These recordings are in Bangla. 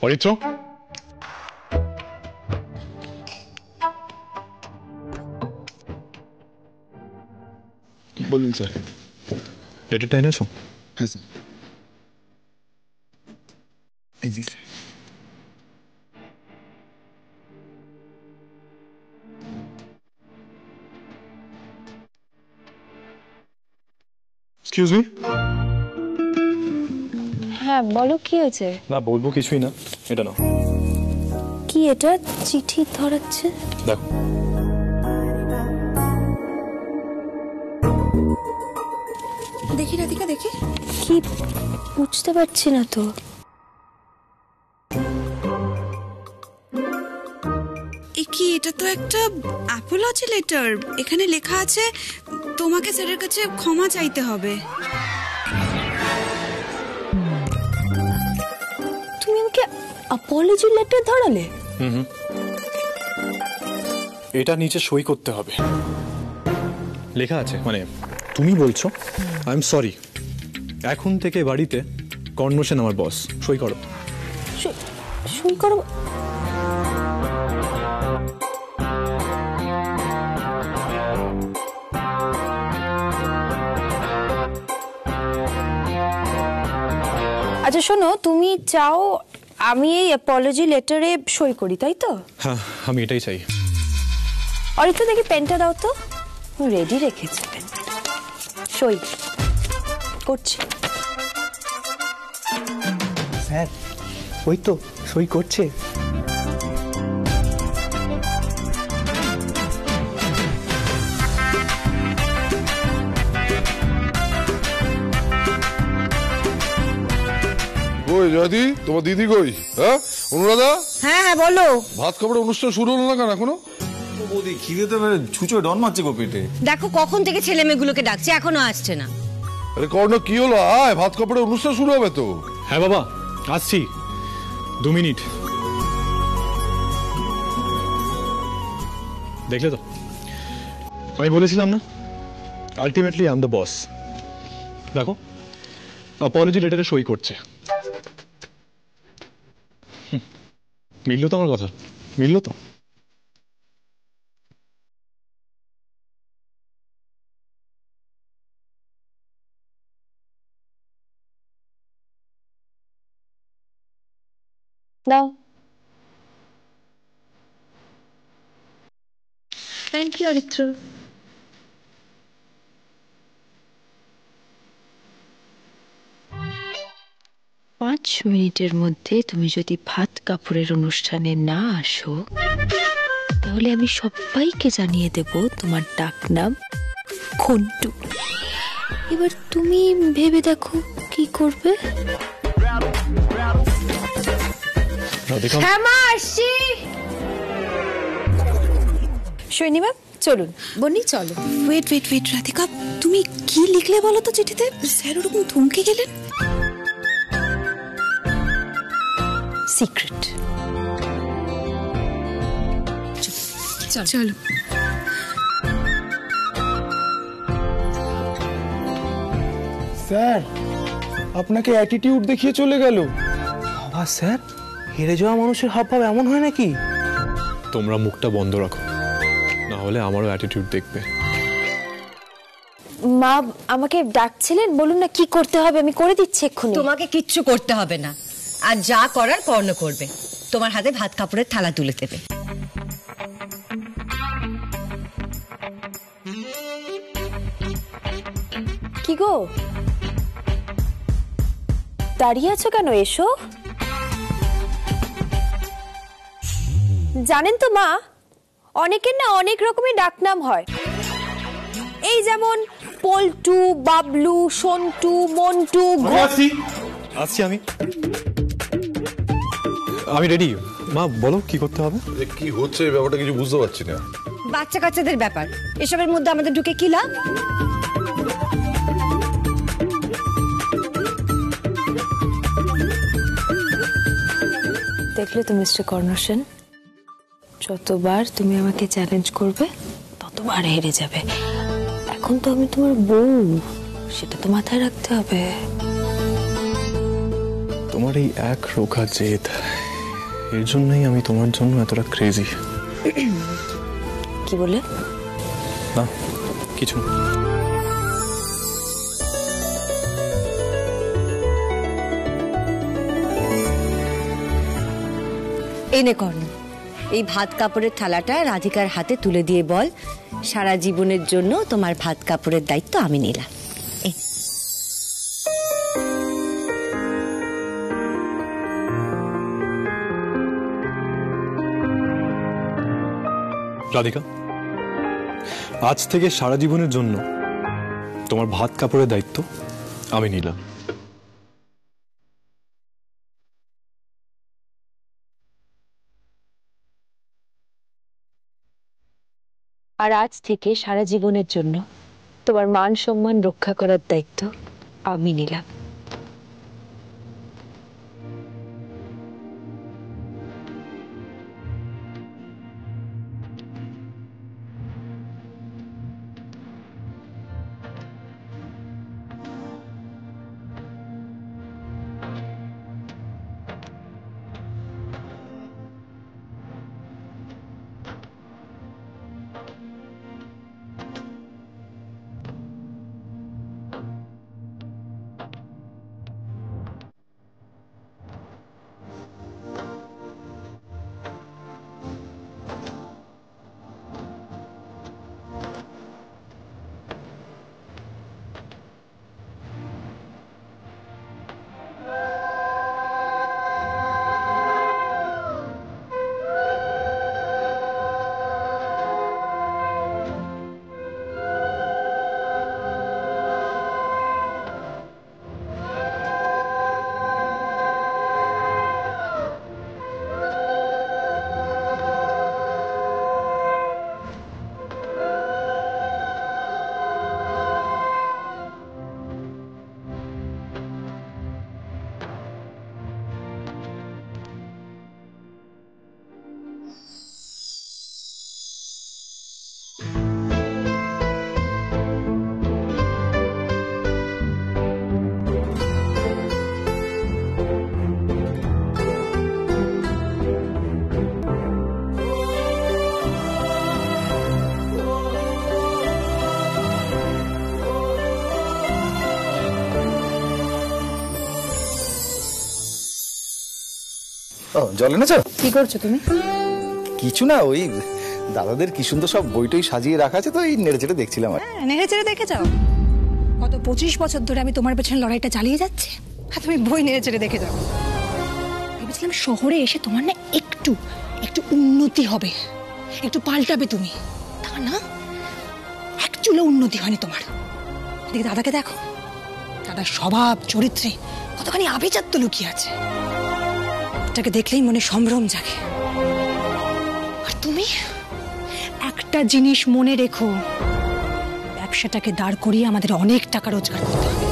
অরিত্র, বলুন স্যার। লেটারটা এনেছো? হ্যাঁ স্যার, এই জি স্যার। Excuse me. হ্যাঁ বলো, কি হয়েছে? না বলবো কিছুই না, এটা নাও। কি এটা? চিঠি ধরাচ্ছে। দেখো। দেখি রাধিকা, দেখি। কি বুঝতে পারছি না তো। কি এটা তো একটা অ্যাপোলজি লেটার। এখানে লেখা আছে তোমাকে স্যারের কাছে ক্ষমা চাইতে হবে। তুমি আমাকে অ্যাপোলজি লেটার ধরালে? এটা নিচে সই করতে হবে, লেখা আছে। মানে তুমি বলছো আই এম সরি, এখন থেকে বাড়িতে কর্ণ সেন আমার বস। সই করো। সই করো? আচ্ছা শোনো, তুমি চাও আমি এই অ্যাপোলজি লেটারে সই করি, তাই তো? হ্যাঁ, আমি এটাই চাই। অরিত্র, দেখি পেনটা দাও তো। রেডি রেখেছি পেন। সই করছি। স্যার ওই তো সই করছে। কই জয়দি, তোমার দিদি কই? হ্যাঁ অনুরাধা? হ্যাঁ হ্যাঁ বলো। ভাত খাবারের অনুষ্ঠান শুরু হলো না কেন এখনো? বৌদি খিদেতে ছুঁচো ডন মারছে গো পেটে। দেখো কখন থেকে ছেলে মেয়েগুলোকে ডাকছে, এখনো আসছে না। আরে কর্ণ কি হলো? আয়, ভাত খাবারের অনুষ্ঠান শুরু হবে তো। হ্যাঁ বাবা আসছি, 2 মিনিট। দেখলে তো, আমি বলেছিলাম না ultimately I am the boss. দেখো অ্যাপোলজি লেটারে সই করছে। মিললো তো আমার কথা? মিললো তো? দাও। Thank you Aritra. 5 মিনিটের মধ্যে তুমি যদি ভাত কাপড়ের অনুষ্ঠানে না আসো, তাহলে আমি সবাইকে জানিয়ে দেব তোমার ডাক নাম ঘন্টু। এবার তুমি ভেবে দেখো কি করবে। হ্যাঁ মা, আসছি। সৈনী ম্যাম চলুন। বনি চলো। ওয়েট ওয়েট ওয়েট রাধিকা, তুমি কি লিখলে বলো তো চিঠিতে? স্যার ওরকম থমকে গেলেন। সিক্রেট। চলো। স্যার আপনাকে অ্যাটিটিউড দেখিয়ে চলে গেল। বাবা স্যার, হেরে যাওয়া মানুষের হাবভাব এমন হয় নাকি? তোমরা মুখটা বন্ধ রাখো, না হলে আমারও অ্যাটিটিউড দেখবে। মা আমাকে ডাকছিলেন, বলুন না কি করতে হবে, আমি করে দিচ্ছি এক্ষুনি। তোমাকে কিচ্ছু করতে হবে না, আর যা করার কর্ণ করবে। তোমার হাতে ভাত কাপড়ের থালা তুলে দেবে। কি গো, দাঁড়িয়ে আছো কেন? এসো। জানেন তো মা, অনেকের না অনেক রকমের ডাকনাম হয়। এই যেমন পল্টু, বাবলু, সন্টু, মন্টু। আসছি আমি রেডি। মা বলো কি করতে হবে? কি হচ্ছে এই ব্যাপারটা কিছু বুঝতে পারছি না। বাচ্চা কাচ্চাদের ব্যাপার, এসবের মধ্যে আমাদের ঢুকে কি লাভ? দেখলে তো মিস্টার কর্ণ সেন, যতবার তুমি আমাকে চ্যালেঞ্জ করবে ততবার হেরে যাবে। এখন তো আমি তোমার বউ, সেটা তো মাথায় রাখতে হবে। তোমার এই এক রোখা জেদ এর জন্যই আমি তোমার জন্য এতটা ক্রেজি। কি বলে? না কিছু না। এনে কর্ণ, এই ভাত কাপড়ের থালাটা রাধিকার হাতে তুলে দিয়ে বল, সারা জীবনের জন্য তোমার ভাত কাপড়ের দায়িত্ব আমি নিলাম। রাধিকা, আজ থেকে সারা জীবনের জন্য তোমার ভাত কাপড়ের দায়িত্ব আমি নিলাম। আর আজ থেকে সারা জীবনের জন্য তোমার মান সম্মান রক্ষা করার দায়িত্ব আমি নিলাম। ও জল এনেছো? কি করছো তুমি? কিছু না, ওই দাদাদের কি সুন্দর সব বইটই সাজিয়ে রাখা আছে তো এই নেড়ে চেড়ে দেখছিলাম। আর নেড়ে চেড়ে দেখে যাও? গত 25 বছর ধরে আমি তোমার পেছনে লড়াইটা চালিয়ে যাচ্ছি, আর তুমি বই নেড়ে চেড়ে দেখে যাও। ভেবেছিলাম শহরে এসে তোমার না একটু একটু উন্নতি হবে, একটু পাল্টাবে তুমি, তা না, এক চুলো উন্নতি হয়নি তোমার। এদিকে দাদাকে দেখো, দাদার স্বভাব চরিত্রে কতখানি আভিজাত্য লুকিয়ে আছে, এটাকে দেখলেই মনে সম্ভ্রম জাগে। আর তুমি একটা জিনিস মনে রেখো, ব্যবসাটাকে দাঁড় করিয়ে আমাদের অনেক টাকা রোজগার করতে হবে,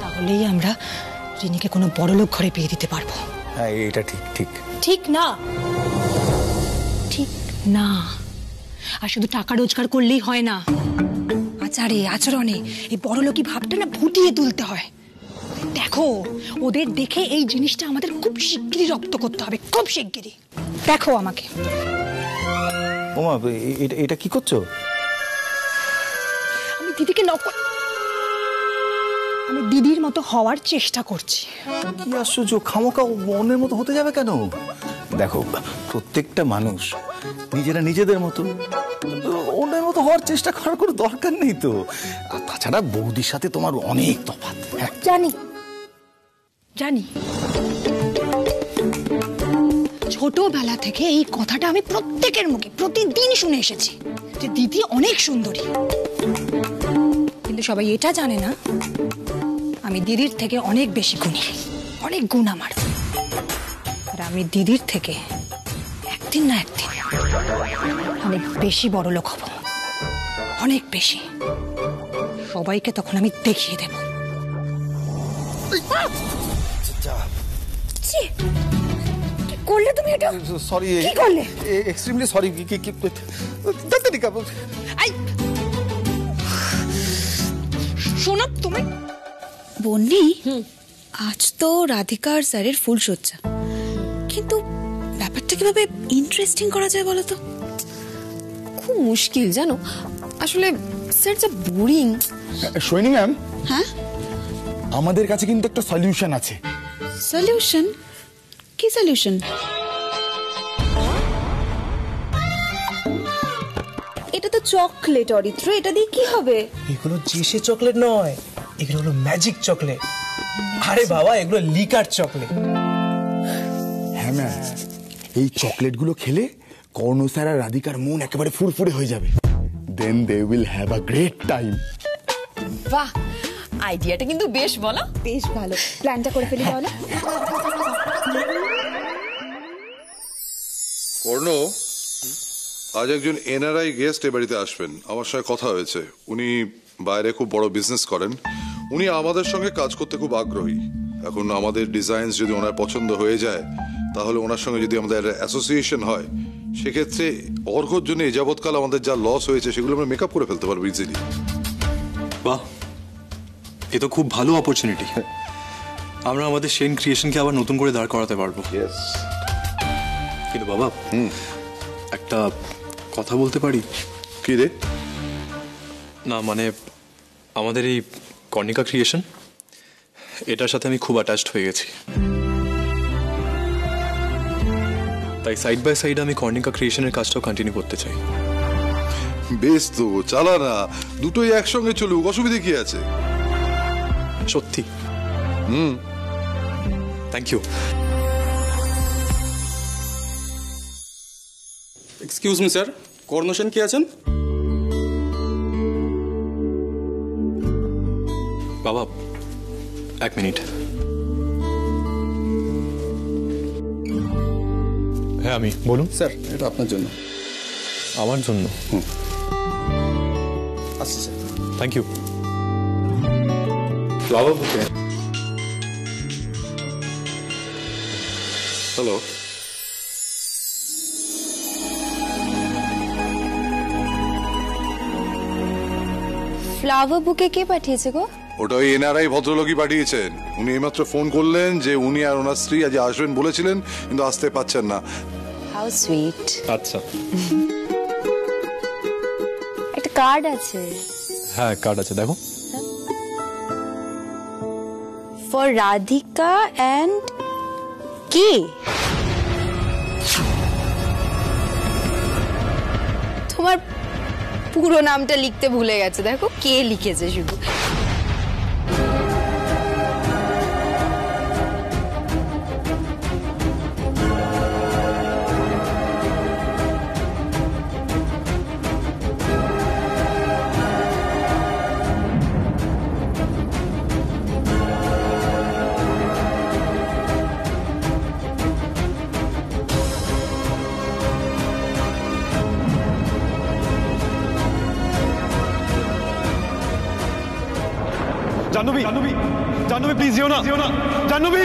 তাহলেই আমরা রিনিকে কোনো বড়লোক ঘরে বিয়ে দিতে পারবো। হ্যাঁ এটা ঠিক ঠিক ঠিক না, ঠিক না। আর শুধু টাকা রোজগার করলেই হয় না, আচারে আচরণে এই বড়লোকি ভাবটা না ফুটিয়ে তুলতে হয়। দেখো, ওদের দেখে এই জিনিসটা আমাদের খুব শিগগিরই রপ্ত করতে হবে, খুব শিগগিরই। দেখো আমাকে। ওমা, এটা কি করছো? আমি দিদিকে আমি দিদির মতো হওয়ার চেষ্টা করছি। কি আশ্চর্য, খামোকা মনের মতো হতে যাবে কেন? দেখো, প্রত্যেকটা মানুষ নিজেরা নিজেদের মতো, অন্যের মতো হওয়ার চেষ্টা করার কোনো দরকার নেই তো। আর তাছাড়া বৌদির সাথে তোমার অনেক তফাৎ। হ্যাঁ জানি জানি, ছোটবেলা থেকে এই কথাটা আমি প্রত্যেকের মুখে প্রতিদিন শুনে এসেছি যে দিদি অনেক সুন্দরী, কিন্তু সবাই এটা জানে না আমি দিদির থেকে অনেক বেশি গুণী, অনেক গুণ আমার। আর আমি দিদির থেকে একদিন না একদিন অনেক বেশি বড় লোক হব, অনেক বেশি। সবাইকে তখন আমি দেখিয়ে দেব। কি করলে তুমি এটা? সরি, কি করলে? Extremely sorry. শোনো তুমি বন্নি, আজ তো রাধিকা আর স্যারের ফুল সজ্জা, কিন্তু কিভাবে ইন্টারেস্টিং করা যায় বলো তো? খুব মুশকিল জানো, আসলে স্যার যা বোরিং। সৈনী ম্যাম, হ্যাঁ, আমাদের কাছে কিন্তু একটা সলিউশন আছে। সলিউশন? কি সলিউশন? এটা তো চকলেট অরিত্র, এটা দিয়ে কি হবে? এগুলো জেসে চকলেট নয়, এগুলো হলো ম্যাজিক চকলেট। আরে বাবা, এগুলো লিকার চকলেট। হ্যাঁ ম্যাম, এই চকলেটগুলো খেলে কর্ণ স্যার আর রাধিকার মন একেবারে ফুরফুরে হয়ে যাবে। Then they will have a great time. বাহ, আইডিয়াটা কিন্তু বেশ, বলো। বেশ ভালো, প্ল্যানটা করে ফেলি তাহলে। কর্ণ, আজ একজন এনআরআই গেস্ট এ বাড়িতে আসবেন। আমার সঙ্গে কথা হয়েছে। উনি বাইরে খুব বড় বিজনেস করেন। উনি আমাদের সঙ্গে কাজ করতে খুব আগ্রহী। এখন আমাদের ডিজাইন যদি ওনার পছন্দ হয়ে যায়, তাহলে ওনার সঙ্গে যদি আমাদের অ্যাসোসিয়েশন হয়, সেক্ষেত্রে অর্ঘর জন্য এ যাবৎকাল আমাদের যা লস হয়েছে সেগুলো আমরা মেকআপ করে ফেলতে পারবো ইজিলি। বাহ, এ তো খুব ভালো অপরচুনিটি। আমরা আমাদের সেন ক্রিয়েশনকে আবার নতুন করে দাঁড় করাতে পারবো। কিন্তু বাবা, একটা কথা বলতে পারি? কি রে? না মানে, আমাদের এই কর্ণিকা ক্রিয়েশন, এটার সাথে আমি খুব অ্যাটাচড হয়ে গেছি। তাই সাইড বাই সাইড আমি কর্ণিকা ক্রিয়েশনের কাজটাও কন্টিনিউ করতে চাই। বেশ তো, চালা না, দুটোই একসঙ্গে চলুক, অসুবিধা কি আছে? সত্যি? Thank you. Excuse me sir, Karna Sen কে আছেন? বাবা, এক মিনিট। হ্যাঁ আমি, বলুন। স্যার, এটা আপনার জন্য। আমার জন্য? আচ্ছা স্যার, থ্যাংক ইউ। ফ্লাওয়ার বুকে। হ্যালো, ফ্লাওয়ার বুকে কে পাঠিয়েছে গো? ওটা ওই এনআরআই ভদ্রলোকই পাঠিয়েছেন। উনি এইমাত্র ফোন করলেন যে উনি আর ওনার স্ত্রী আজ আসবেন বলেছিলেন, কিন্তু আসতে পারছেন না। How sweet. আচ্ছা, একটা কার্ড আছে। হ্যাঁ কার্ড আছে, দেখো। ফর রাধিকা অ্যান্ড কে? তোমার পুরো নামটা লিখতে ভুলে গেছে, দেখো কে লিখেছে শুধু। জাহ্নবী, জাহ্নবী, জাহ্নবী প্লিজ যেও না, যেও না, জাহ্নবী।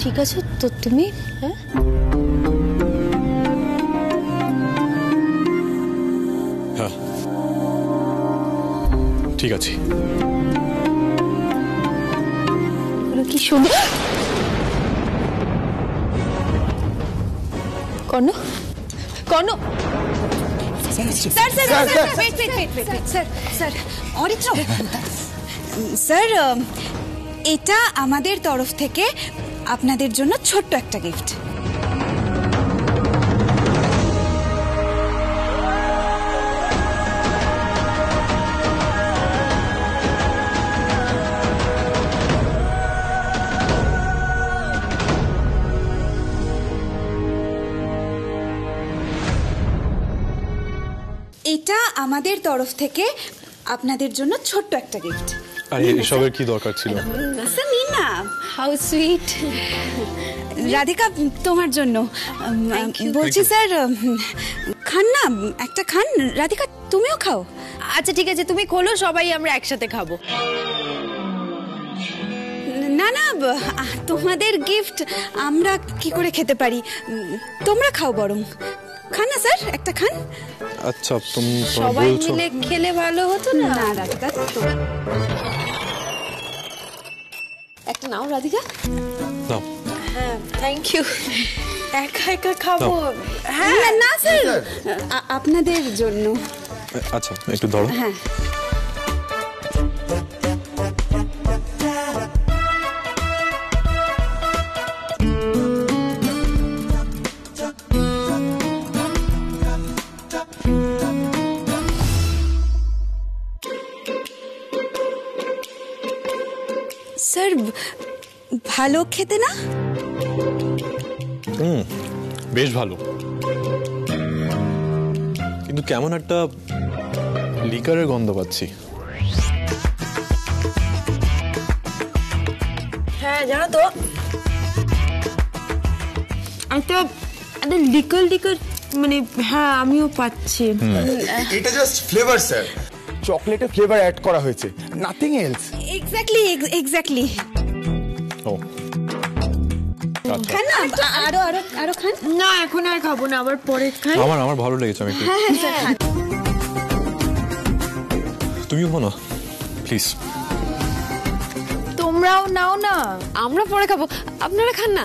ঠিক আছে তো তুমি? হ্যাঁ, হ্যাঁ ঠিক আছে। কি সুন্দর। Karna, Karna, sir sir sir sir sir Aritra sir, এটা আমাদের তরফ থেকে আপনাদের জন্য ছোট্ট একটা গিফট। এটা আমাদের তরফ থেকে আপনাদের জন্য ছোট্ট একটা গিফট। আরে এসবের কি দরকার ছিল? স্যার নিন না। How sweet. রাধিকা, তোমার জন্য বলছি স্যার, খান না, একটা খান। রাধিকা তুমিও খাও। আচ্ছা ঠিক আছে, তুমি খোলো, সবাই আমরা একসাথে খাবো। না না, তোমাদের গিফট আমরা কি করে খেতে পারি? তোমরা খাও বরং। খান না স্যার, একটা খান। আচ্ছা তুমি সবাই মিলে খেলে ভালো হতো না? না ডাক্তার, একটা নাও রাধিকা। নাও। হ্যাঁ থ্যাংক ইউ। একা একা খাবো? হ্যাঁ না স্যার, আপনাদের জন্য। আচ্ছা একটু ধরো। হ্যাঁ স্যার, ভালো খেতে না? বেশ ভালো, কিন্তু কেমন একটা লিকারের গন্ধ পাচ্ছি। হ্যাঁ জানো তো, একটা লিকার লিকার মানে, হ্যাঁ আমিও পাচ্ছি। এটা জাস্ট ফ্লেভার স্যার, চকলেটে ফ্লেভার অ্যাড করা হয়েছে, নাথিং এলস। Exactly exactly. ও খান না, আরো আরো আরো খান। না এখন আর খাবো না, আবার পরে খাই। আমার ভালো লেগেছে, আমি একটু। হ্যাঁ হ্যাঁ স্যার খান। তুমিও খাও না প্লিজ। তোমরাও নাও না, আমরা পরে খাবো, আপনারা খান না।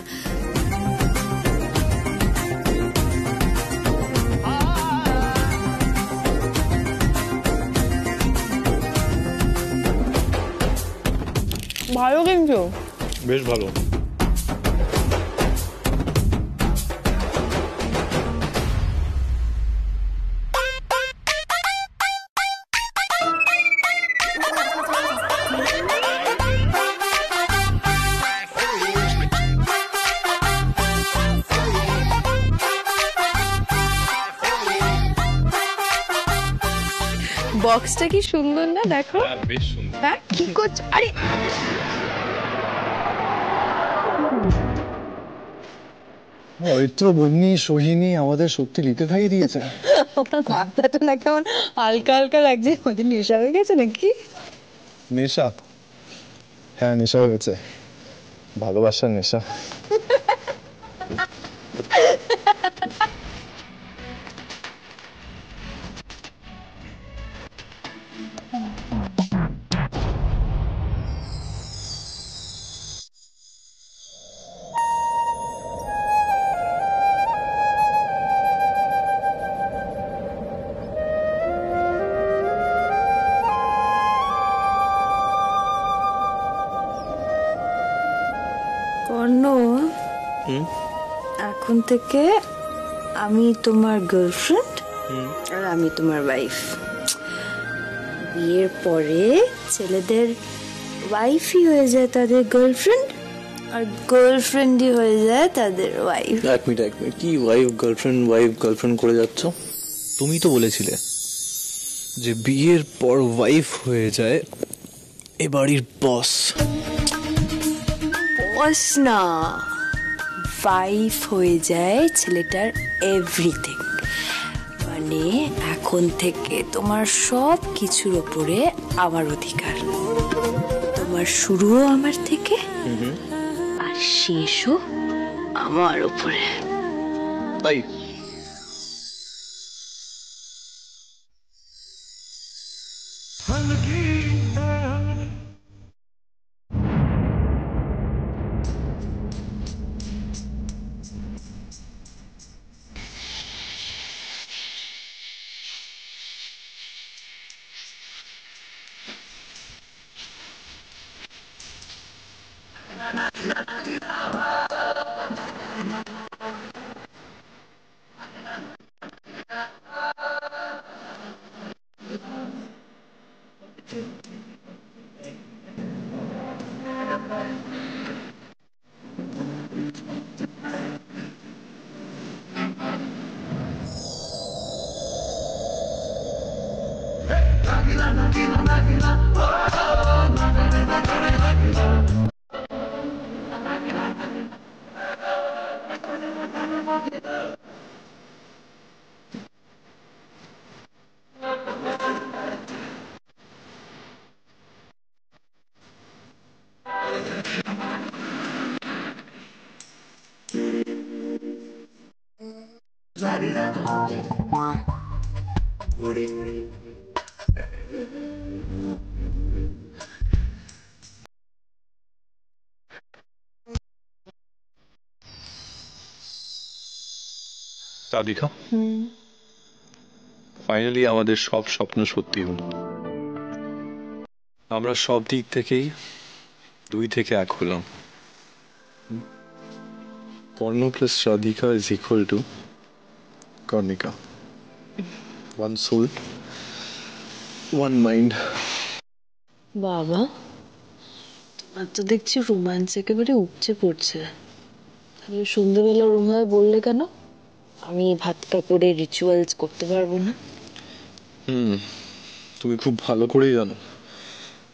ভালো কিন্তু, বেশ ভালো। বক্সটা কি সুন্দর না, দেখো। বেশ সুন্দর। হ্যাঁ কি করছো? আরে পবিত্র বন্যি সোহিনী আমাদের সত্যি লিখে খাইয়ে দিয়েছে। মাথাটা না কেমন হালকা হালকা লাগছে, ওদের নেশা হয়ে গেছে নাকি? নেশা? হ্যাঁ নেশা হয়ে গেছে, ভালোবাসার নেশা। কর্ণ, এখন থেকে আমি তোমার গার্লফ্রেন্ড আর আমি তোমার ওয়াইফ। বিয়ের পরে ছেলেদের ওয়াইফই হয়ে যায় তাদের গার্লফ্রেন্ড, আর গার্লফ্রেন্ডই হয়ে যায় তাদের ওয়াইফ। এক মিনিট, কি ওয়াইফ গার্লফ্রেন্ড করে যাচ্ছ? তুমি তো বলেছিলে যে বিয়ের পর ওয়াইফ হয়ে যায় এ বাড়ির বস। বস না, ওয়াইফ হয়ে যায় ছেলেটার এভরিথিং। মানে এখন থেকে তোমার সব কিছুর ওপরে আমার অধিকার। তোমার শুরুও আমার থেকে আর শেষও আমার উপরে। তাই রাধিকা, ফাইনালি আমাদের সব স্বপ্ন সত্যি হলো। আমরা সব দিক থেকেই 2 থেকে 1 হলাম। Karna plus Radhika is equal to Karnika. 1 soul, 1 mind. বাবা, তোমার তো দেখছি রোম্যান্স একেবারে উপচে পড়ছে। তাহলে সন্ধ্যেবেলা রুমায় বললে কেন আমি ভাত কাপড়ে রিচুয়ালস করতে পারবো না? তুমি খুব ভালো করেই জানো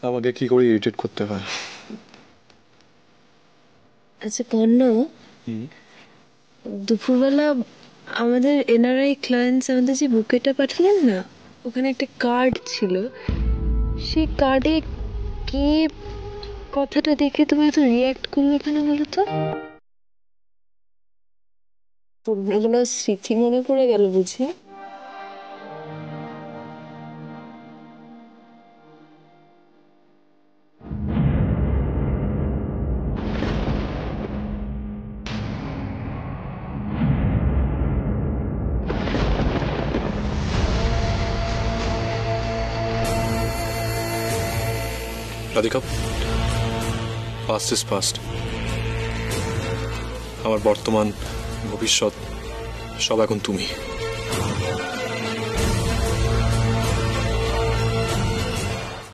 আমাকে কি করে ইরিটেট করতে হয়। আচ্ছা কর্ণ, দুপুরবেলা আমাদের এনআরআই ক্লায়েন্টস আমাদের যে বুকেটা পাঠালেন না, ওখানে একটা কার্ড ছিল। সেই কার্ডে কে কথাটা দেখে তুমি এত রিয়াক্ট করলে কেন বলো তো? পুরোনো স্মৃতি মনে পড়ে গেল বুঝি? Radhika, past is past. আমার বর্তমান ভবিষ্যৎ সব এখন তুমি।